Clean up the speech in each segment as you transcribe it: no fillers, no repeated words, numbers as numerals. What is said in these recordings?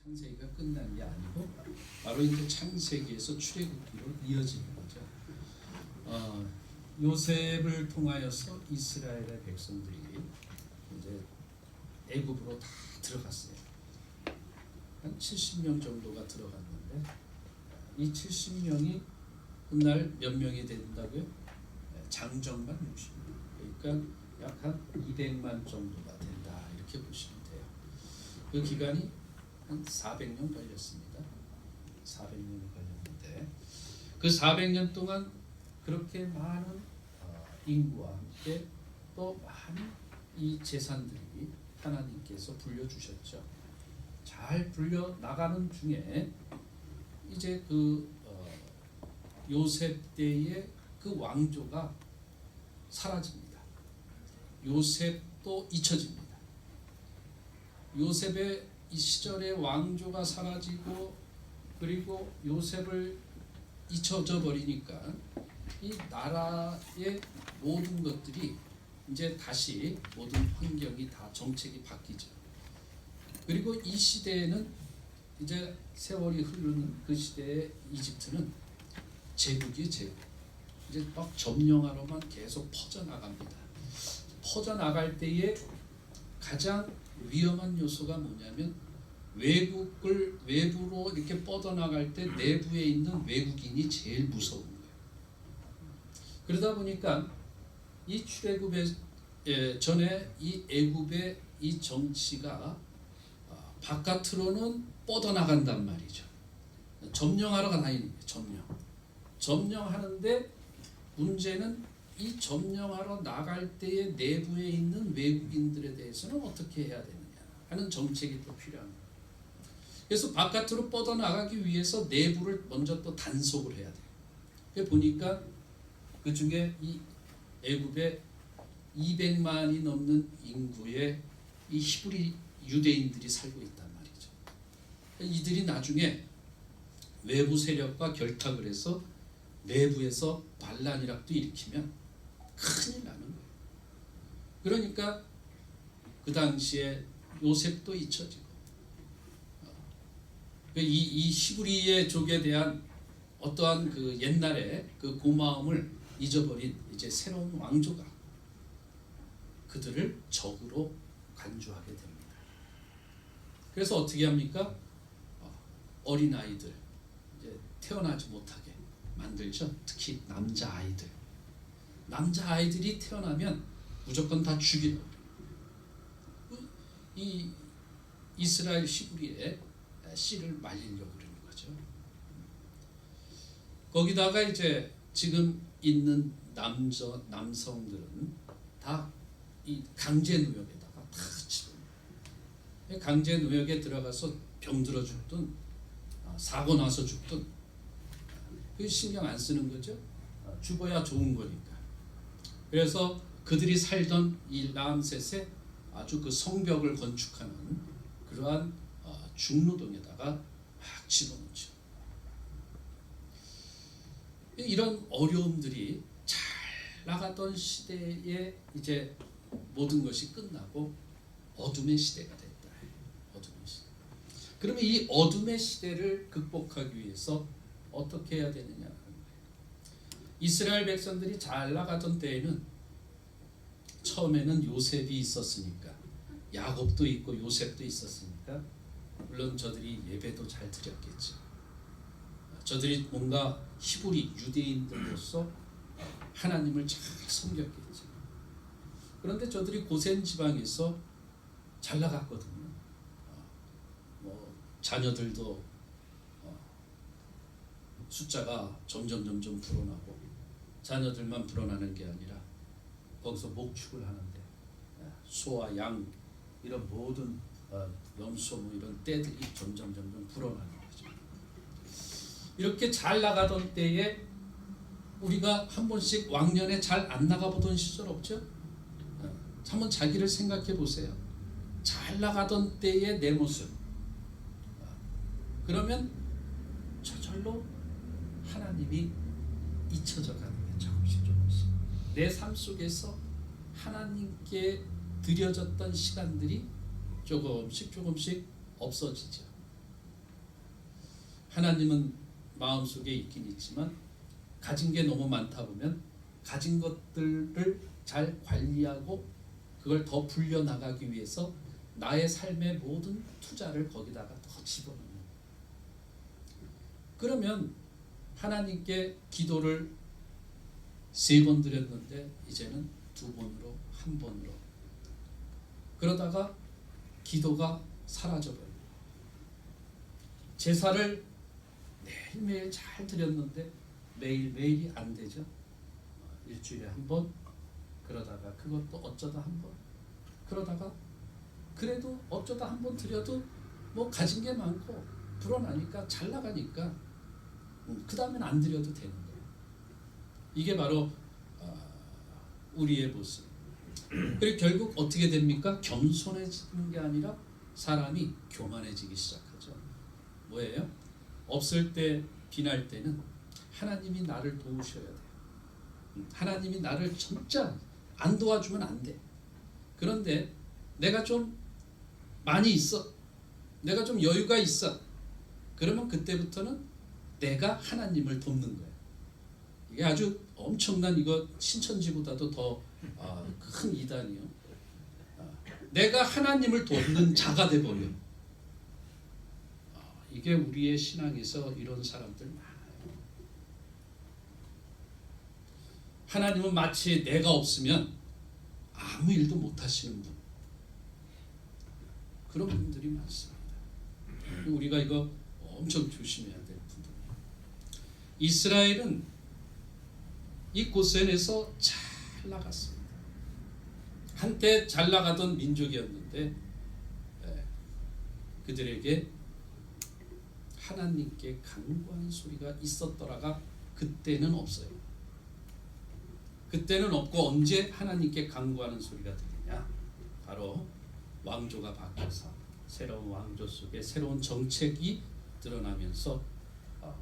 창세기가 끝난 게 아니고 바로 이제 창세기에서 출애굽기로 이어지는 거죠. 요셉을 통하여서 이스라엘의 백성들이 이제 애굽으로 다 들어갔어요. 한 70명 정도가 들어갔는데 이 70명이 훗날 몇 명이 된다고요? 장정만 60명. 그러니까 약 한 200만 정도가 된다 이렇게 보시면 돼요. 그 기간이 한 400년 걸렸습니다. 400년이 걸렸는데 그 400년 동안 그렇게 많은 인구와 함께 또 많은 이 재산들이 하나님께서 불려주셨죠. 잘 불려 나가는 중에 이제 그 요셉 때의 그 왕조가 사라집니다. 요셉도 잊혀집니다. 요셉의 이 시절의 왕조가 사라지고 그리고 요셉을 잊혀져 버리니까 이 나라의 모든 것들이 이제 다시 모든 환경이 다 정책이 바뀌죠. 그리고 이 시대에는 이제 세월이 흐르는 그 시대의 이집트는 제국이 제국. 이제 막 점령하러만 계속 퍼져나갑니다. 퍼져나갈 때에 가장 위험한 요소가 뭐냐면 외부로 이렇게 뻗어나갈 때 내부에 있는 외국인이 제일 무서운 거예요. 그러다 보니까 이 출애굽의 전에 이 애굽의 이 정치가 바깥으로는 뻗어나간단 말이죠. 점령하러 다니는 거예요. 점령하는데 문제는 이 점령하러 나갈 때의 내부에 있는 외국인들에 대해서는 어떻게 해야 되느냐 하는 정책이 또 필요한 거예요. 그래서 바깥으로 뻗어나가기 위해서 내부를 먼저 또 단속을 해야 돼요. 보니까 그 중에 이 애굽에 200만이 넘는 인구의 이 히브리 유대인들이 살고 있단 말이죠. 이들이 나중에 외부 세력과 결탁을 해서 내부에서 반란이라도 일으키면 큰일 나는 거예요. 그러니까 그 당시에 요셉도 잊혀지고 이 히브리의 족에 대한 어떠한 그 옛날의 그 고마움을 잊어버린 이제 새로운 왕조가 그들을 적으로 간주하게 됩니다. 그래서 어떻게 합니까? 어린아이들 이제 태어나지 못하게 만들죠. 특히 남자아이들이 태어나면 무조건 다 죽이려고 이 이스라엘 히브리의 씨를 말리려고 그러는 거죠. 거기다가 이제 지금 있는 남성들은 다 이 강제 노역에다가 다 집어넣어요. 강제 노역에 들어가서 병들어 죽든 사고 나서 죽든 그 신경 안 쓰는 거죠. 죽어야 좋은 거니까. 그래서 그들이 살던 이 람셋의 아주 그 성벽을 건축하는 그러한 중루동에다가 막 집어넣죠. 이런 어려움들이 잘 나가던 시대에 이제 모든 것이 끝나고 어둠의 시대가 됐다. 어둠의 시대. 그러면 이 어둠의 시대를 극복하기 위해서 어떻게 해야 되느냐? 이스라엘 백성들이 잘 나가던 때에는 처음에는 요셉이 있었으니까 야곱도 있고 요셉도 있었으니까 물론 저들이 예배도 잘 드렸겠죠. 저들이 뭔가 히브리 유대인들로서 하나님을 잘 섬겼겠죠. 그런데 저들이 고센 지방에서 잘 나갔거든요. 자녀들도 숫자가 점점 불어나고 자녀들만 불어나는 게 아니라 거기서 목축을 하는데 소와 양 이런 모든 염소 뭐 이런 떼들이 점점 불어나는 거죠. 이렇게 잘 나가던 때에 우리가 한 번씩 왕년에 잘 안 나가보던 시절 없죠? 한번 자기를 생각해 보세요. 잘 나가던 때의 내 모습. 그러면 저절로 하나님이 잊혀져 가는 거예요. 조금씩 내 삶 속에서 하나님께 드려졌던 시간들이 조금씩 없어지죠. 하나님은 마음속에 있긴 있지만 가진 게 너무 많다 보면 가진 것들을 잘 관리하고 그걸 더 불려나가기 위해서 나의 삶의 모든 투자를 거기다가 더 집어넣는 거예요. 그러면 하나님께 기도를 3번 드렸는데 이제는 2번으로 1번으로 그러다가 기도가 사라져버려요. 제사를 매일매일 잘 드렸는데 매일매일이 안 되죠. 일주일에 1번 그러다가 그것도 어쩌다 1번 그러다가 그래도 어쩌다 1번 드려도 뭐 가진 게 많고 불어나니까 잘 나가니까 그 다음엔 안 드려도 되는 거예요. 이게 바로 우리의 모습. 그리고 결국 어떻게 됩니까? 겸손해지는 게 아니라 사람이 교만해지기 시작하죠. 뭐예요? 없을 때 비날 때는 하나님이 나를 도우셔야 돼요. 하나님이 나를 진짜 안 도와주면 안 돼. 그런데 내가 좀 많이 있어. 내가 좀 여유가 있어. 그러면 그때부터는 내가 하나님을 돕는 거예요. 이게 아주 엄청난 이거 신천지보다도 더 큰 이단이요. 내가 하나님을 돕는 자가 돼버려. 이게 우리의 신앙에서 이런 사람들 많아요. 하나님은 마치 내가 없으면 아무 일도 못 하시는 분. 그런 분들이 많습니다. 우리가 이거 엄청 조심해야 될 부분이에요. 이스라엘은 이 고센에서 잘 나갔습니다. 한때 잘 나가던 민족이었는데 그들에게 하나님께 간구하는 소리가 있었더라가 그때는 없어요. 그때는 없고 언제 하나님께 간구하는 소리가 들리냐? 바로 왕조가 바뀌어서 새로운 왕조 속에 새로운 정책이 드러나면서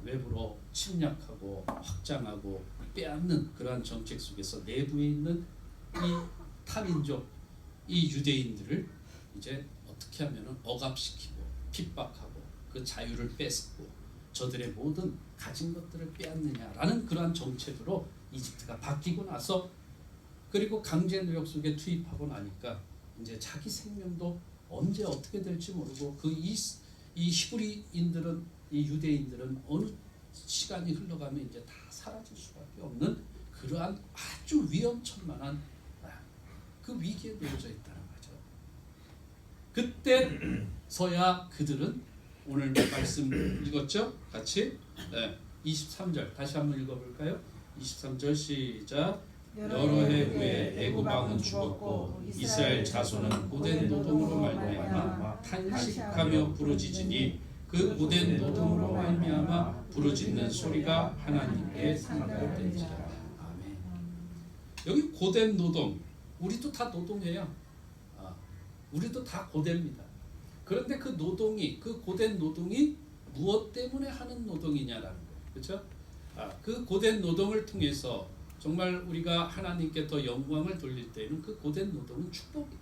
외부로 침략하고 확장하고 빼앗는 그러한 정책 속에서 내부에 있는 이 타민족, 이 유대인들을 이제 어떻게 하면 억압시키고 핍박하고 그 자유를 뺏고 저들의 모든 가진 것들을 빼앗느냐라는 그러한 정책으로 이집트가 바뀌고 나서 그리고 강제 노역 속에 투입하고 나니까 이제 자기 생명도 언제 어떻게 될지 모르고 이 히브리인들은 이 유대인들은 어느 시간이 흘러가면 이제 다 사라질 수밖에 없는 그러한 아주 위험천만한 그 위기에 놓여져 있다는 거죠. 그때서야 그들은 오늘 말씀 읽었죠? 같이 23절 다시 한번 읽어볼까요? 23절 시작. 여러 해 후에 애굽 왕은 죽었고 이스라엘 자손은 고된 노동으로 말미암아 탄식하며 부르짖으니 그 고된 노동으로 말미암아 부르짖는 소리가 하나님께 상달된지라. 아멘. 여기 고된 노동, 우리도 다 노동해요. 우리도 다 고됩니다. 그런데 그 노동이, 그 고된 노동이 무엇 때문에 하는 노동이냐라는 거예요. 그렇죠? 그 고된 노동을 통해서 정말 우리가 하나님께 더 영광을 돌릴 때는 그 고된 노동은 축복이에요.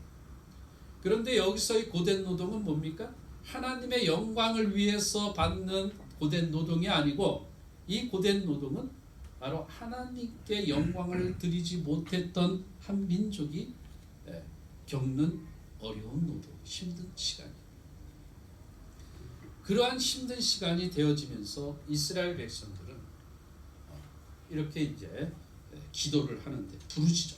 그런데 여기서 이 고된 노동은 뭡니까? 하나님의 영광을 위해서 받는 고된 노동이 아니고 이 고된 노동은 바로 하나님께 영광을 드리지 못했던 한 민족이 겪는 어려운 노동, 힘든 시간이에요. 그러한 힘든 시간이 되어지면서 이스라엘 백성들은 이렇게 이제 기도를 하는데 부르짖어.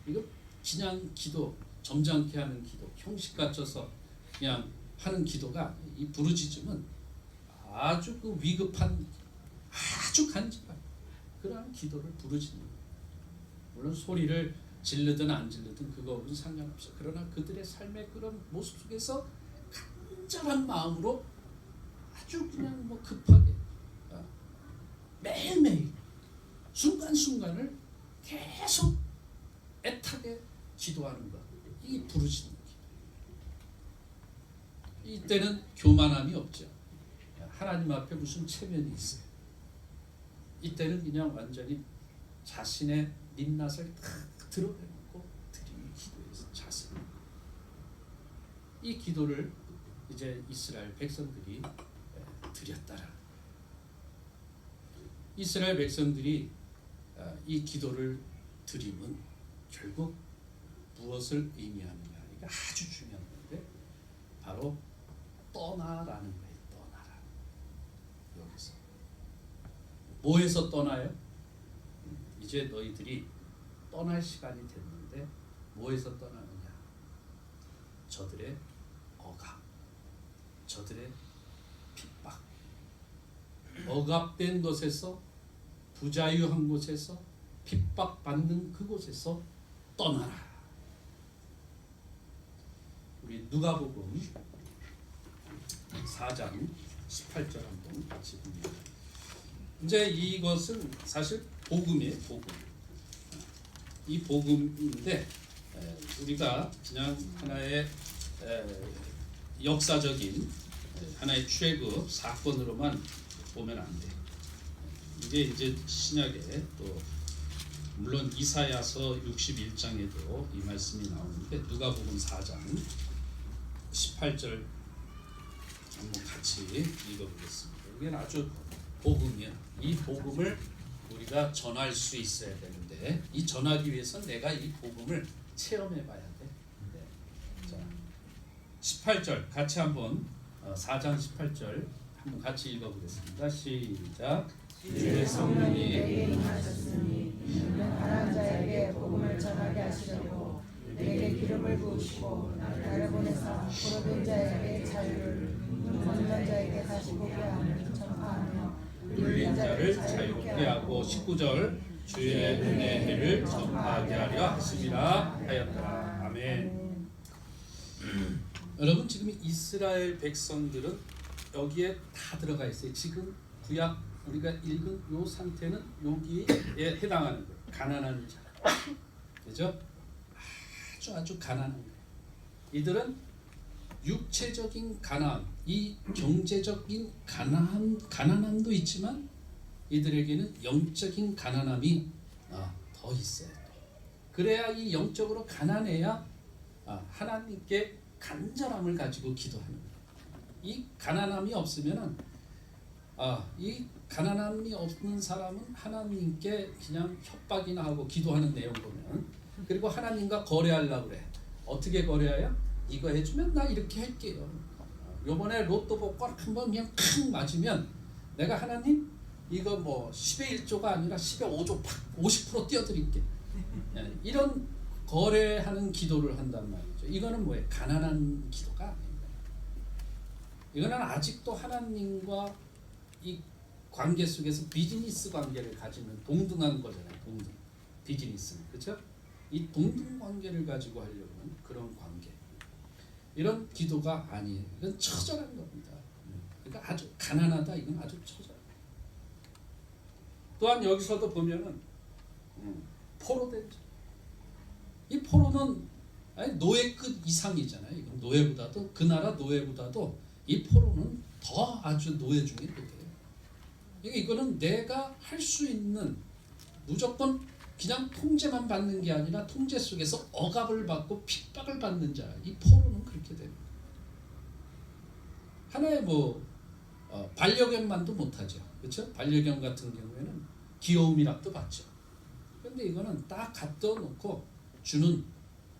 이거 그냥 기도, 점잖게 하는 기도, 형식 갖춰서 그냥 하는 기도가 아니에요. 이 부르짖음은 아주 그 위급한, 아주 간절한 그러한 기도를 부르짖는 거예요. 물론 소리를 질르든 안 질르든 그거는 상관없어. 그러나 그들의 삶의 그런 모습 속에서 간절한 마음으로 아주 그냥 뭐 급하게 매일매일 순간순간을 계속 애타게 기도하는 것, 이 부르짖는 기도. 이때는 교만함이 없죠. 하나님 앞에 무슨 체면이 있어요. 이때는 그냥 완전히 자신의 민낯을 탁 드러내놓고 드리는 기도에서 자신. 이 기도를 이제 이스라엘 백성들이 드렸더라. 이스라엘 백성들이 이 기도를 드림은 결국 무엇을 의미하느냐, 이게 아주 중요한 건데 바로 떠나라는 거예요. 떠나라. 여기서 뭐해서 떠나요? 이제 너희들이 떠날 시간이 됐는데 뭐해서 떠나느냐? 저들의 억압, 저들의 핍박, 억압된 곳에서, 부자유한 곳에서, 핍박받는 그곳에서 떠나라. 우리 누가복음 4장 18절 한번 같이 봅니다. 이제 이것은 사실 복음이에요. 복음. 이 복음인데 우리가 그냥 하나의 역사적인 하나의 최고 사건으로만 보면 안 돼. 이게 이제 신약에 또 물론 이사야서 61장에도 이 말씀이 나오는데 누가복음 4장 18절 한번 같이 읽어보겠습니다. 이게 아주 복음이야. 이 복음을 우리가 전할 수 있어야 되는데 이 전하기 위해서 내가 이 복음을 체험해봐야 돼. 자, 18절 같이 한번 4장 18절 한번 같이 읽어보겠습니다. 시작. 주의 성령이 내게 임하셨으니 이는 가난한 자에게 복음을 전하게 하시려고 내게 기름을 부으시고 나를 보내사 포로된 자에게 자유를, 눈 먼 자에게 다시 보게 함을 전파하며 눌린 자를 자유롭게 하고 19절 주의 은혜의 해를 전파하게 하려 하심이라 하였더라. 아멘. 여러분 지금 이스라엘 백성들은 여기에 다 들어가 있어요. 지금 구약 우리가 읽은 요 상태는 여기에 해당하는 거예요. 가난한 자, 그죠? 아주 가난한 거예요. 이들은 육체적인 가난, 이 경제적인 가난함도 있지만 이들에게는 영적인 가난함이 더 있어요. 그래야 이 영적으로 가난해야 하나님께 간절함을 가지고 기도하는 거예요. 이 가난함이 없으면은 이 가난함이 없는 사람은 하나님께 그냥 협박이나 하고 기도하는 내용 보면, 그리고 하나님과 거래하려고 그래. 어떻게 거래해요? 이거 해주면 나 이렇게 할게요. 요번에 로또 복권 한번 그냥 탁 맞으면 내가 하나님 이거 뭐 10의 1조가 아니라 10의 5조 50% 띄워드릴게. 이런 거래하는 기도를 한단 말이죠. 이거는 뭐예요? 가난한 기도가 아닙니다. 이거는 아직도 하나님과 이 관계 속에서 비즈니스 관계를 가지는 동등한 거잖아요. 동등. 비즈니스는. 그렇죠? 이 동등 관계를 가지고 하려고 하는 그런 관계. 이런 기도가 아니에요. 이건 처절한 겁니다. 그러니까 아주 가난하다. 이건 아주 처절. 또한 여기서도 보면은 포로된 자. 이 포로는 노예급 이상이잖아요. 이건 노예보다도, 그 나라 노예보다도 이 포로는 더 아주 노예 중에 노예예요. 이거는 내가 할 수 있는, 무조건 그냥 통제만 받는 게 아니라 통제 속에서 억압을 받고 핍박을 받는 자. 이 포로는 그렇게 됩니다. 하나의 반려견만도 못하죠. 그렇죠? 반려견 같은 경우에는 귀여움이라도 받죠. 그런데 이거는 딱 갖다 놓고 주는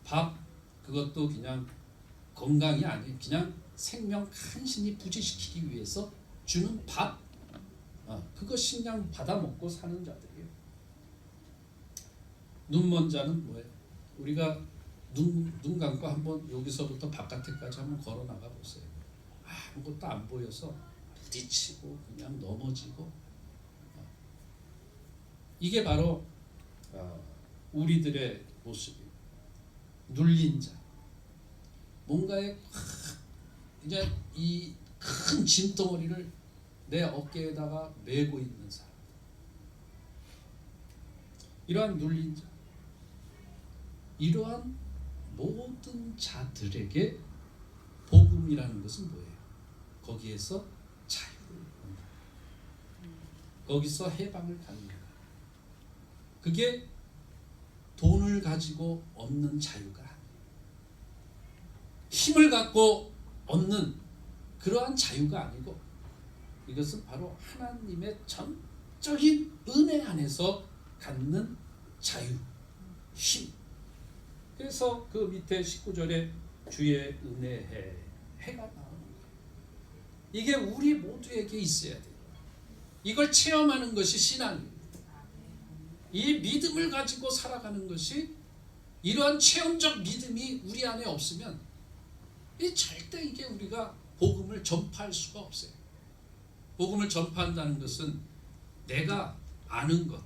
밥, 그것도 그냥 건강이 아니에요. 그냥 생명 간신히 부지시키기 위해서 주는 밥, 그것 그냥 받아 먹고 사는 자들이에요. 눈 먼 자는 뭐예요? 우리가 눈 감고 한번 여기서부터 바깥에까지 한번 걸어 나가 보세요. 아무것도 안 보여서 부딪히고 그냥 넘어지고, 이게 바로 우리들의 모습이에요. 눌린 자, 뭔가에 이제 이 큰 짐덩어리를 내 어깨에다가 메고 있는 사람, 이러한 눌린 자, 이러한 모든 자들에게 복음이라는 것은 뭐예요? 거기에서 자유를 얻는다. 거기서 해방을 갖는다. 그게 돈을 가지고 얻는 자유가 아니에요. 힘을 갖고 얻는 그러한 자유가 아니고 이것은 바로 하나님의 전적인 은혜 안에서 갖는 자유, 힘. 그래서 그 밑에 19절에 주의 은혜해, 해가 나오는 거예요. 이게 우리 모두에게 있어야 돼요. 이걸 체험하는 것이 신앙입니다. 이 믿음을 가지고 살아가는 것이, 이러한 체험적 믿음이 우리 안에 없으면 절대 이게 우리가 복음을 전파할 수가 없어요. 복음을 전파한다는 것은 내가 아는 것,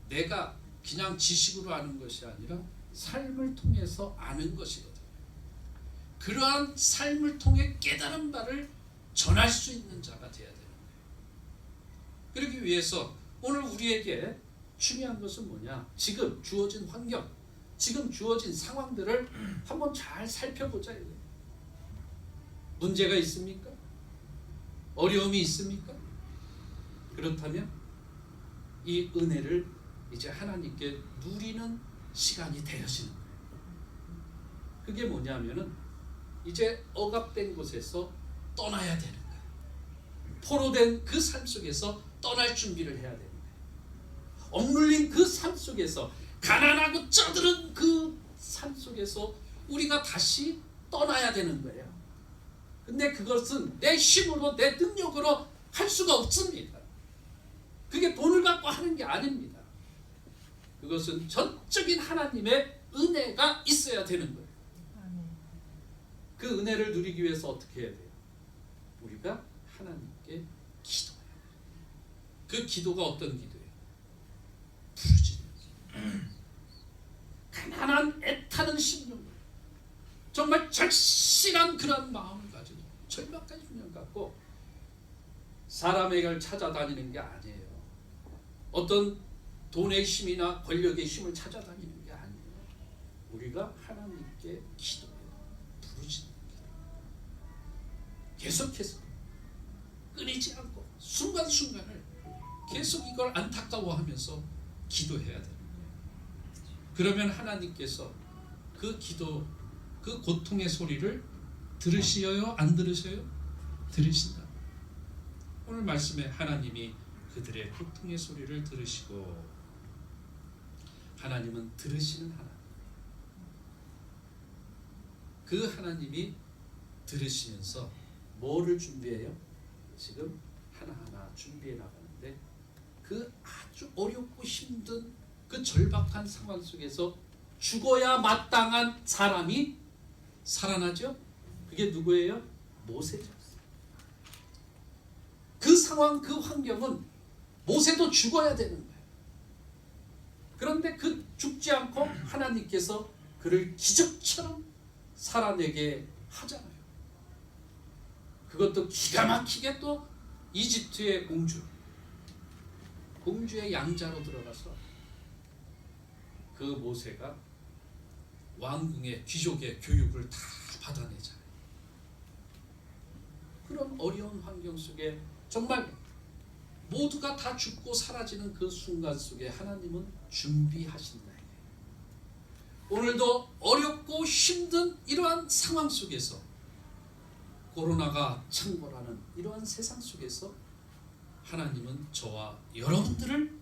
내가 그냥 지식으로 아는 것이 아니라 삶을 통해서 아는 것이거든요. 그러한 삶을 통해 깨달은 바를 전할 수 있는 자가 되어야 되는 거예요. 그러기 위해서 오늘 우리에게 중요한 것은 뭐냐? 지금 주어진 환경, 지금 주어진 상황들을 한번 잘 살펴보자. 문제가 있습니까? 어려움이 있습니까? 그렇다면 이 은혜를 이제 하나님께 누리는 시간이 되어지는 거예요. 그게 뭐냐면은 이제 억압된 곳에서 떠나야 되는 거예요. 포로된 그 삶 속에서 떠날 준비를 해야 되는 거예요. 억눌린 그 삶 속에서, 가난하고 쩌들은 그 삶 속에서 우리가 다시 떠나야 되는 거예요. 근데 그것은 내 힘으로, 내 능력으로 할 수가 없습니다. 그게 돈을 갖고 하는 게 아닙니다. 그것은 전적인 하나님의 은혜가 있어야 되는 거예요. 그 은혜를 누리기 위해서 어떻게 해야 돼요? 우리가 하나님께 기도해야 돼요. 그 기도가 어떤 기도예요? 부르짖는, 가난한 애타는 심령을, 정말 절실한 그런 마음을 가지고 절박한 심령 갖고 사람에게 찾아다니는 게 아니에요. 어떤 돈의 힘이나 권력의 힘을 찾아다니는 게 아니에요. 우리가 하나님께 기도해요. 부르짖는 기도. 계속해서 끊이지 않고 순간순간을 계속 이걸 안타까워하면서 기도해야 돼요. 그러면 하나님께서 그 기도, 그 고통의 소리를 들으시어요? 안 들으셔요? 들으신다. 오늘 말씀에 하나님이 그들의 고통의 소리를 들으시고, 하나님은 들으시는 하나님. 그 하나님이 들으시면서 뭐를 준비해요? 지금 하나하나 준비해 나가는데, 그 아주 어렵고 힘든 그 절박한 상황 속에서 죽어야 마땅한 사람이 살아나죠? 그게 누구예요? 모세죠. 그 상황, 그 환경은 모세도 죽어야 되는 거예요. 그런데 그 죽지 않고 하나님께서 그를 기적처럼 살아내게 하잖아요. 그것도 기가 막히게 또 이집트의 공주의 양자로 들어가서 그 모세가 왕궁의 귀족의 교육을 다 받아내잖아요. 그런 어려운 환경 속에 정말 모두가 다 죽고 사라지는 그 순간 속에 하나님은 준비하신다. 오늘도 어렵고 힘든 이러한 상황 속에서, 코로나가 창궐하는 이러한 세상 속에서 하나님은 저와 여러분들을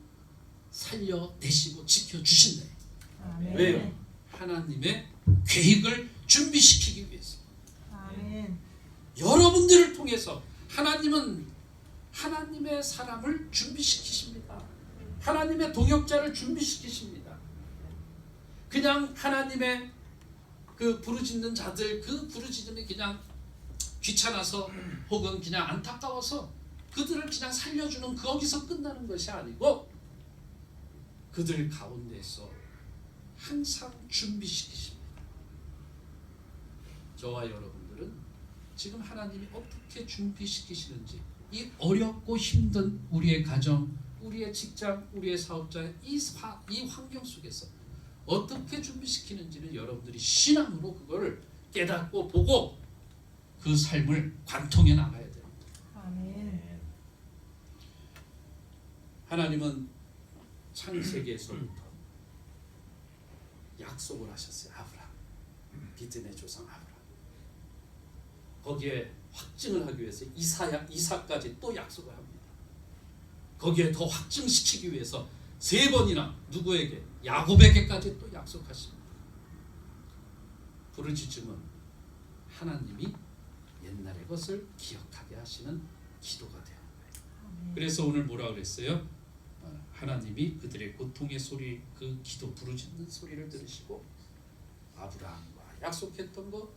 살려내시고 지켜주신다. 아멘. 왜요? 하나님의 계획을 준비시키기 위해서. 아멘. 여러분들을 통해서 하나님은 하나님의 사람을 준비시키십니다. 하나님의 동역자를 준비시키십니다. 그냥 하나님의 그 부르짖는 자들, 그 부르짖음이 그냥 귀찮아서 혹은 그냥 안타까워서 그들을 그냥 살려주는 거기서 끝나는 것이 아니고, 그들 가운데서 항상 준비시키십니다. 저와 여러분들은 지금 하나님이 어떻게 준비시키시는지, 이 어렵고 힘든 우리의 가정, 우리의 직장, 우리의 사업자, 이 환경 속에서 어떻게 준비시키는지는 여러분들이 신앙으로 그걸 깨닫고 보고 그 삶을 관통해 나가야 됩니다. 아멘. 하나님은 창세기에서부터 약속을 하셨어요. 아브라함, 믿음의 조상 아브라함. 거기에 확증을 하기 위해서 이삭까지 또 약속을 합니다. 거기에 더 확증시키기 위해서 3번이나 누구에게? 야곱에게까지 또 약속하십니다. 부르짖음은 하나님이 옛날의 것을 기억하게 하시는 기도가 되는 거예요. 그래서 오늘 뭐라 그랬어요? 하나님이 그들의 고통의 소리, 그 기도 부르짖는 소리를 들으시고 아브라함과 약속했던 것,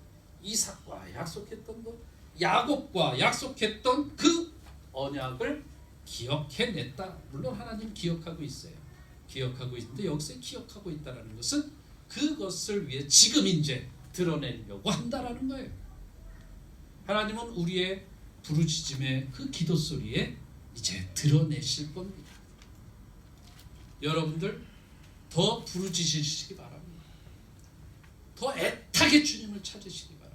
이삭과 약속했던 것, 야곱과 약속했던 그 언약을 기억해냈다. 물론 하나님 기억하고 있어요. 기억하고 있는데 여기서 기억하고 있다는 것은 그것을 위해 지금 이제 드러내려고 한다라는 거예요. 하나님은 우리의 부르짖음의 그 기도 소리에 이제 드러내실 겁니다. 여러분들 더 부르짖으시기 바랍니다. 더 애타게 주님을 찾으시기 바랍니다.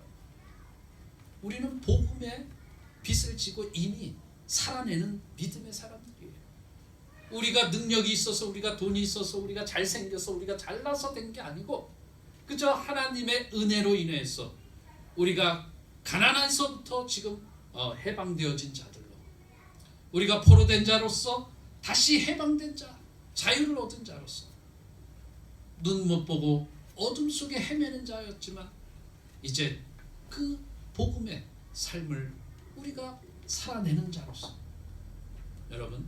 우리는 복음의 빛을 지고 이미 살아내는 믿음의 사람들이에요. 우리가 능력이 있어서, 우리가 돈이 있어서, 우리가 잘생겨서, 우리가 잘나서 된 게 아니고 그저 하나님의 은혜로 인해서 우리가 가난한서부터 지금 해방되어진 자들로, 우리가 포로된 자로서 다시 해방된 자, 자유를 얻은 자로서, 눈 못 보고 어둠 속에 헤매는 자였지만 이제 그 복음의 삶을 우리가 살아내는 자로서, 여러분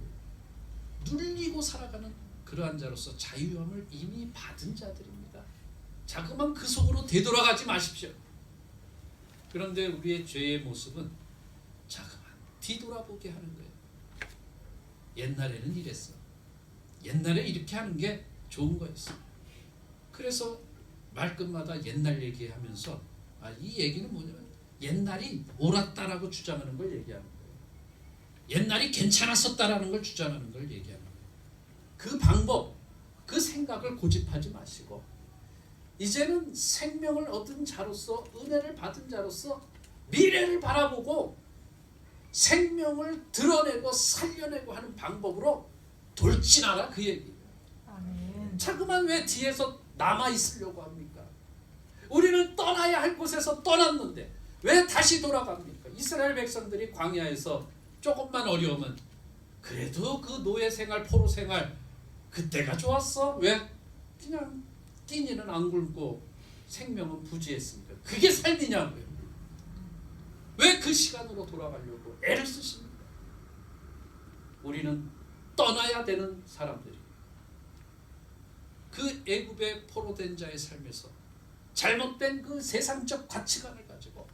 눌리고 살아가는 그러한 자로서 자유함을 이미 받은 자들입니다. 자꾸만 그 속으로 되돌아가지 마십시오. 그런데 우리의 죄의 모습은 자꾸만 뒤돌아보게 하는 거예요. 옛날에는 이랬어. 옛날에 이렇게 하는 게 좋은 거였어. 그래서 말끝마다 옛날 얘기하면서 이 얘기는 뭐냐면 옛날이 옳았다라고 주장하는 걸 얘기하는 거예요. 옛날이 괜찮았었다라는 걸 주장하는 걸 얘기하는 거예요. 그 방법, 그 생각을 고집하지 마시고 이제는 생명을 얻은 자로서, 은혜를 받은 자로서 미래를 바라보고 생명을 드러내고 살려내고 하는 방법으로 돌진하라, 그 얘기예요. 아멘. 자꾸만 왜 뒤에서 남아 있으려고 합니까? 우리는 떠나야 할 곳에서 떠났는데 왜 다시 돌아갑니까? 이스라엘 백성들이 광야에서 조금만 어려우면 그래도 그 노예 생활, 포로 생활 그때가 좋았어. 왜? 그냥 끼니는 안 굶고 생명은 부지했습니다. 그게 삶이냐고요. 왜 그 시간으로 돌아가려고 애를 쓰십니까? 우리는 떠나야 되는 사람들이, 그 애굽의 포로된 자의 삶에서 잘못된 그 세상적 가치관을 가지고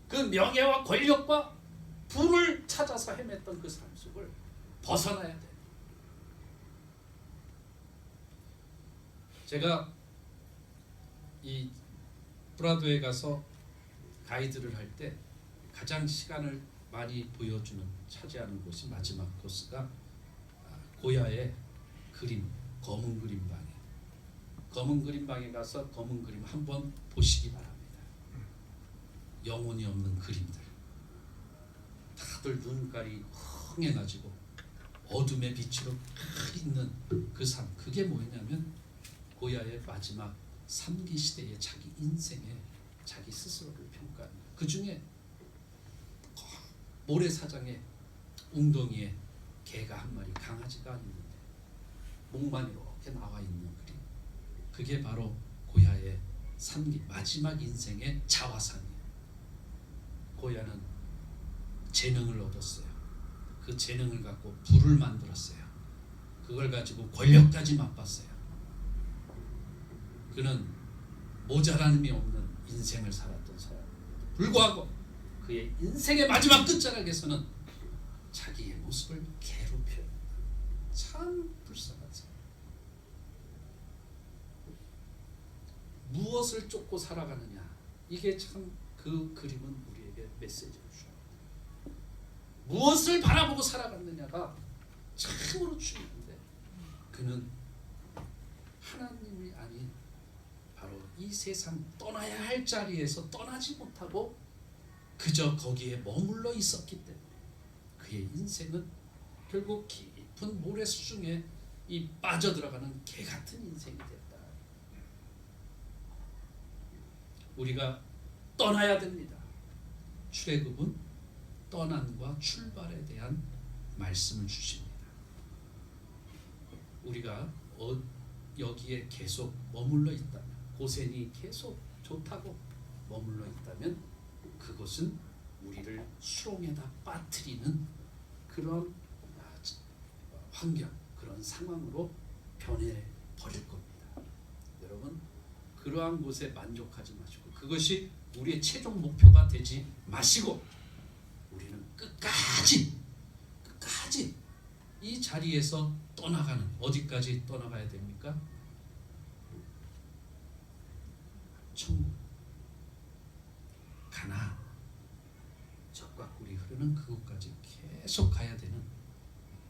그 명예와 권력과 부를 찾아서 헤맸던 그 삶 속을 벗어나야 돼. 제가 이 브라도에 가서 가이드를 할 때 가장 시간을 많이 보여주는, 차지하는 곳이 마지막 코스가 고야의 그림, 검은 그림방에, 검은 그림방에 가서 검은 그림 한번 보시기 바랍니다. 영혼이 없는 그림들, 다들 눈깔이 흥해가지고 어둠의 빛으로 있는 그 삶, 그게 뭐냐면 고야의 마지막 삼기 시대의 자기 인생에 자기 스스로를 평가하는 거예요. 그 중에 모래사장에 웅덩이에 개가 한 마리, 강아지가 있는데 목만 이렇게 나와 있는 그림, 그게 바로 고야의 삼기 마지막 인생의 자화상이에요. 고야는 재능을 얻었어요. 그 재능을 갖고 불을 만들었어요. 그걸 가지고 권력까지 맛봤어요. 그는 모자람이 없는 인생을 살았던 사람. 불구하고 그의 인생의 마지막 끝자락에서는 자기의 모습을 괴롭혀요. 참 불쌍한 사람. 무엇을 쫓고 살아가느냐, 이게 참 그 그림은 우리에게 메시지를 주어요. 무엇을 바라보고 살아갔느냐가 참으로 중요한데 그는 하나님이 아닌 바로 이 세상 떠나야 할 자리에서 떠나지 못하고 그저 거기에 머물러 있었기 때문에 그의 인생은 결국 깊은 모래수중에 이 빠져들어가는 개 같은 인생이 됐다. 우리가 떠나야 됩니다. 출애굽은 떠남과 출발에 대한 말씀을 주십니다. 우리가 여기에 계속 머물러 있다면, 고센이 계속 좋다고 머물러 있다면 그것은 우리를 수렁에다 빠뜨리는 그런 환경, 그런 상황으로 변해버릴 겁니다. 여러분, 그러한 곳에 만족하지 마시고, 그것이 우리의 최종 목표가 되지 마시고, 우리는 끝까지 이 자리에서 떠나가는, 어디까지 떠나가야 됩니까? 천국, 가나안, 적과 꿀이 흐르는 그곳까지 계속 가야 되는,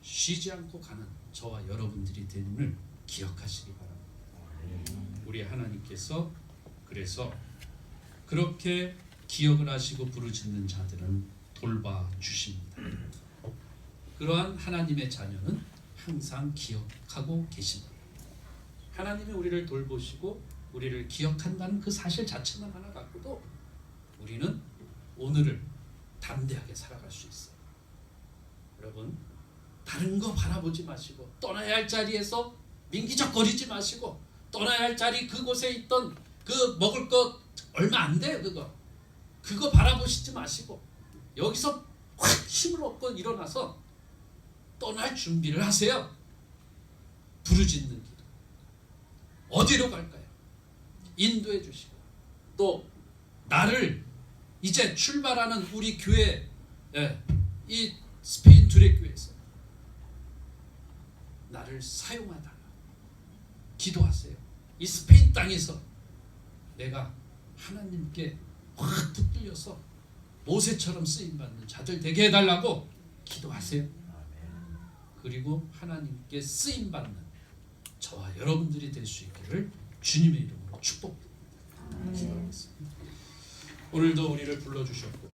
쉬지 않고 가는 저와 여러분들이 되는을 기억하시기 바랍니다. 우리 하나님께서 그래서 그렇게 기억을 하시고 부르짖는 자들은 돌봐주십니다. 그러한 하나님의 자녀는 항상 기억하고 계십니다. 하나님이 우리를 돌보시고 우리를 기억한다는 그 사실 자체만 하나 갖고도 우리는 오늘을 담대하게 살아갈 수 있어요. 여러분, 다른 거 바라보지 마시고, 떠나야 할 자리에서 민기적거리지 마시고, 떠나야 할 자리 그곳에 있던 그 먹을 것 얼마 안 돼요. 그거 바라보시지 마시고 여기서 확 힘을 얻고 일어나서 떠날 준비를 하세요. 부르짖는 기도. 어디로 갈까요? 인도해 주시고, 또 나를 이제 출발하는 우리 교회, 이 스페인 두레교회에서 나를 사용하달라 기도하세요. 이 스페인 땅에서 내가 하나님께 확 붙들려서 모세처럼 쓰임받는 자들 되게 해달라고 기도하세요. 그리고 하나님께 쓰임받는 저와 여러분들이 될 수 있기를 주님의 이름으로 축복드립니다. 기도하겠습니다. 오늘도 우리를 불러주셨고